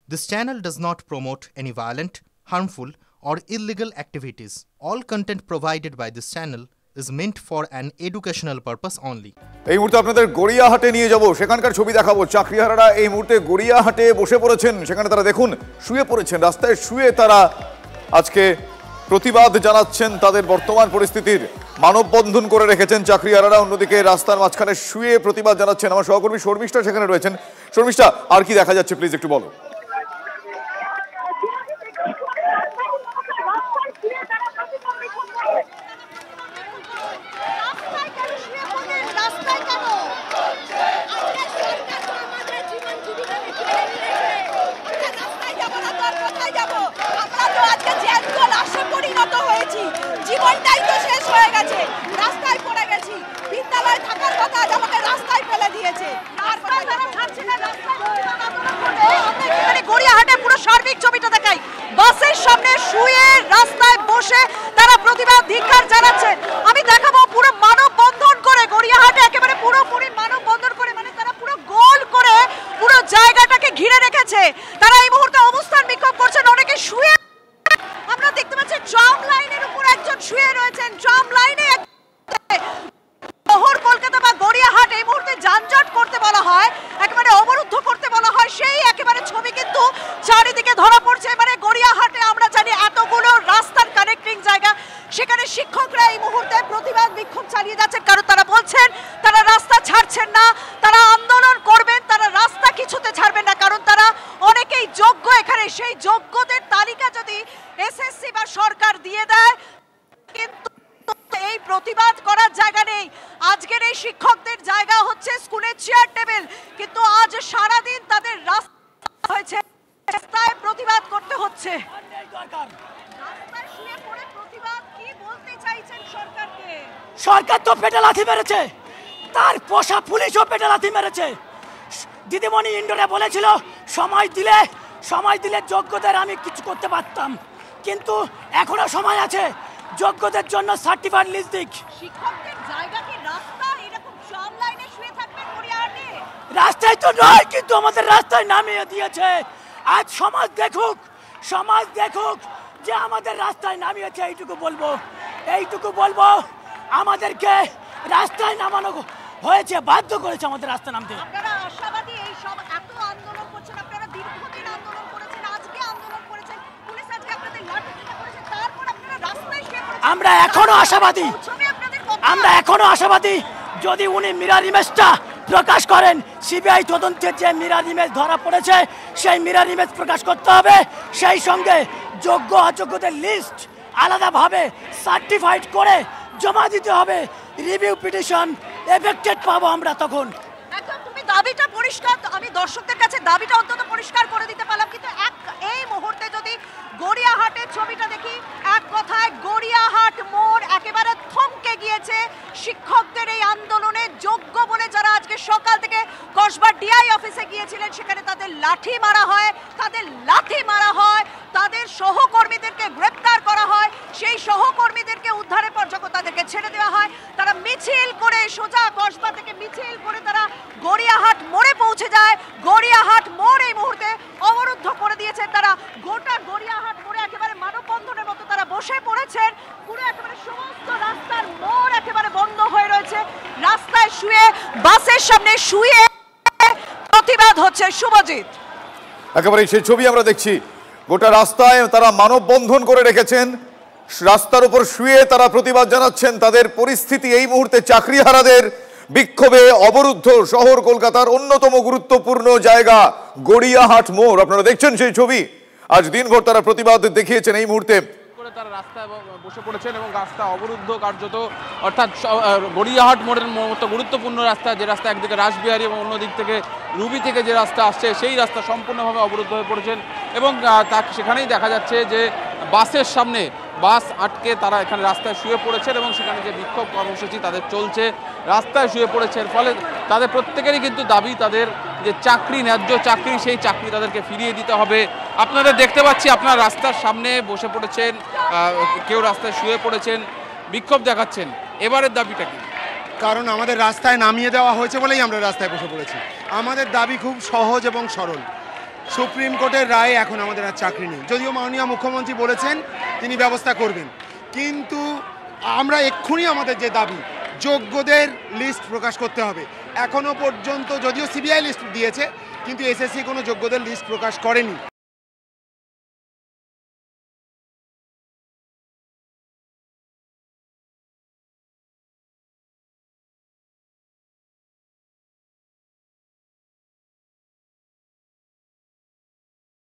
This channel does not promote any violent, harmful, or illegal activities. All content provided by this channel is meant for an educational purpose only. এই মুহূর্তে আপনাদের গড়িয়াহাটে নিয়ে যাব, সেখানকার ছবি দেখাবো। চাকরিহারারা এই মুহূর্তে গড়িয়াহাটে বসে পড়েছেন। সেখানে তারা দেখুন শুয়ে পড়েছেন, রাস্তায় শুয়ে তারা আজকে প্রতিবাদ জানাচ্ছেন তাদের বর্তমান পরিস্থিতির। মানববন্ধন করে রেখেছেন চাকরিহারারা, অন্যদিকে রাস্তার মাঝখানে শুয়ে প্রতিবাদ জানাচ্ছেন। আমার সহকর্মী শর্মিষ্ঠা সেখানে রয়েছেন। শর্মিষ্ঠা, আর কি দেখা যাচ্ছে প্লিজ একটু বলো। জীবনটাই তো শেষ হয়ে গেছে, রাস্তায় পড়ে গেছি। বিদ্যালয় থাকার কথা আজ আমাকে রাস্তায় ফেলে দিয়েছে। গড়িয়াহাটে পুরো সার্বিক ছবিটা দেখাই। বাসের সামনে শুয়ে রাস্তায় বসে তারা প্রতিবাদ ধিক্কার জানাচ্ছেন। আমি দেখাবো পুরো মানববন্ধন করে গড়িয়াহাটে, একেবারে পুরোপুরি মানববন্ধন করে, মানে তারা পুরো গোল করে পুরো জায়গাটাকে ঘিরে রেখেছে। তারা এই মুহূর্তে অবস্থান বিক্ষোভ করছেন। অনেকে শুয়ে, আমরা দেখতে পাচ্ছি ট্রাম লাইনের উপর একজন শুয়ে রয়েছেন। ট্রাম লাইনে শহর কলকাতা বা গড়িয়াহাট এই মুহূর্তে যানজট করতে বলা হয়, একেবারে অবরুদ্ধ করতে বলা হয়, সেই একেবারে ছবি কিন্তু চারিদিকে ধরা পড়ছে। মানে গড়িয়াহাটে আমরা জানি এতগুলো রাস্তার কানেক্টিং জায়গা, সেখানে শিক্ষকরা এই মুহূর্তে প্রতিবাদ বিক্ষোভ চালিয়ে যাচ্ছেন, কারণ তারা বলছেন তারা রাস্তা ছাড়ছেন না, তারা আন্দোলন করবেন, তারা রাস্তা কিছুতে ছাড়বেন না, কারণ তারা অনেকেই যোগ্য। এখানে সেই যোগ্যদের তালিকা যদি এসএসসি বা সরকার দিয়ে দেয়, কিন্তু এই প্রতিবাদ করার জায়গা নেই। আজকের এই শিক্ষকদের জায়গা হচ্ছে স্কুলের চেয়ার টেবিল, কিন্তু আজ সারাদিন তাদের রাস্তা হয়েছে, রাস্তায় প্রতিবাদ করতে হচ্ছে। রাস্তায় শুয়ে পড়ে প্রতিবাদ, কি বলতে চাইছেন সরকারকে? সরকার তো পেটে লাথি মেরেছে, তার পোষা পুলিশও পেটে লাথি মেরেছে। দিদিমণি ইন্ডোরে বলেছিল সময় দিলে যোগ্যদের আমি কিছু করতে পারতাম, কিন্তু এখনো সময় আছে। যোগ্যদের জন্য সার্টিফাইড লিস্ট দিক। শিক্ষকদের জায়গা কি রাস্তা? এরকম ট্রাম লাইনে শুয়ে থাকবেন গড়িয়াহাটে? রাস্তায় তো নয়, কিন্তু আমাদের রাস্তায় নামিয়ে দিয়েছে। আজ সমাজ দেখুক যে আমাদের রাস্তায় নামিয়েছে। এইটুকু বলবো আমাদেরকে রাস্তায় নামানো হয়েছে, বাধ্য করেছে আমাদের রাস্তা নামতে। আপনারা আশাবাদী? এই সব এত আন্দোলন করছেন, আপনারা দীর্ঘদিন আন্দোলন করেছেন, আজকে আন্দোলন করেছেন, পুলিশ আজকে আপনাদের লাঠিচার্জ করেছে, তারপর আপনারা রাস্তায় শুয়ে পড়েছেন। আমরা এখনো আশাবাদী যদি উনি মিরর ইমেজটা প্রকাশ করেন। সিবিআই তদন্তের যে মিরর ইমেজ ধরা পড়েছে, সেই মিরর ইমেজ প্রকাশ করতে হবে। সেই সঙ্গে যোগ্য অযোগ্যদের লিস্ট আলাদাভাবে সার্টিফাইড করে জমা দিতে হবে। রিভিউ পিটিশন এফেক্টেড পাবো আমরা তখন। একদম, তুমি দাবিটা পরিষ্কার, আমি দর্শকদের কাছে দাবিটা অন্তত পরিষ্কার করে দিতে পারলাম, কিন্তু এই মুহূর্তে যদি গড়িয়াহাটের ছবিটা দেখি, এক কথায় গড়িয়াহাট মোড় একেবারে থমকে গিয়েছে। শিক্ষকদের এই আন্দোলনে যোগ্য বলে যারা আজকে সকাল থেকে কসবা ডিআই অফিসে গিয়েছিলেন, সেখানে তাদের লাঠি মারা হয়, তাদের সহকর্মীদেরকে গ্রেপ্তার করা হয়, সেই সহকর্মীদেরকে উদ্ধারের পর যখন তাদেরকে ছেড়ে দেওয়া হয়, তারা মিছিল করে সোজা কসবা থেকে মিছিল করে তারা গড়িয়াহাট মোড়ে পৌঁছে যায়। গড়িয়াহাট মোড় এই মুহূর্তে অবরুদ্ধ করে দিয়েছেন তারা। গোটা গড়িয়াহাট মোড়ে একেবারে মানববন্ধনের মতো তারা বসে পড়েছেন। পুরো একেবারে সমস্ত রাস্তার মোড় একেবারে বন্ধ হয়ে রয়েছে। রাস্তায় শুয়ে, বাসের সামনে শুয়ে প্রতিবাদ হচ্ছে। শুভজিৎ, একেবারে সেই ছবি আমরা দেখছি। গোটা রাস্তায় তারা মানববন্ধন করে রেখেছেন, রাস্তার উপর শুয়ে তারা প্রতিবাদ জানাচ্ছেন। তাদের পরিস্থিতি এই মুহূর্তে চাকরিহারাদের বিক্ষোভে অবরুদ্ধ শহর কলকাতার অন্যতম গুরুত্বপূর্ণ জায়গা গড়িয়াহাট মোড়। আপনারা দেখছেন সেই ছবি। আজ দিনভর তারা প্রতিবাদ দেখিয়েছেন। এই মুহূর্তে তারা রাস্তায় বসে পড়েছেন এবং রাস্তা অবরুদ্ধ কার্যত, অর্থাৎ গড়িয়াহাট মোড়ের মতো গুরুত্বপূর্ণ রাস্তা, যে রাস্তা একদিকে রাসবিহারী এবং অন্যদিক থেকে রুবি থেকে যে রাস্তা আসছে, সেই রাস্তা সম্পূর্ণভাবে অবরুদ্ধ হয়ে পড়েছেন। এবং সেখানেই দেখা যাচ্ছে যে বাসের সামনে বাস আটকে তারা এখানে রাস্তায় শুয়ে পড়েছেন এবং সেখানে যে বিক্ষোভ কর্মসূচি তাদের চলছে, রাস্তায় শুয়ে পড়েছেন। ফলে তাদের প্রত্যেকেরই কিন্তু দাবি, তাদের যে চাকরি, ন্যায্য চাকরি, সেই চাকরি তাদেরকে ফিরিয়ে দিতে হবে। আপনাদের দেখতে পাচ্ছি, আপনার রাস্তার সামনে বসে পড়েছেন, কেউ রাস্তায় শুয়ে পড়েছেন, বিক্ষোভ দেখাচ্ছেন। এবারের দাবিটা কি? কারণ আমাদের রাস্তায় নামিয়ে দেওয়া হয়েছে বলেই আমরা রাস্তায় বসে পড়েছি। আমাদের দাবি খুব সহজ এবং সরল। সুপ্রিম কোর্টের রায়ে এখন আমাদের আর চাকরি নেই, যদিও মাননীয় মুখ্যমন্ত্রী বলেছেন তিনি ব্যবস্থা করবেন, কিন্তু আমরা এক্ষুনি আমাদের যে দাবি যোগ্যদের লিস্ট প্রকাশ করতে হবে। এখনো পর্যন্ত যদিও সিবিআই লিস্ট দিয়েছে, কিন্তু এসএসসি কোনো যোগ্যদের লিস্ট প্রকাশ করেনি।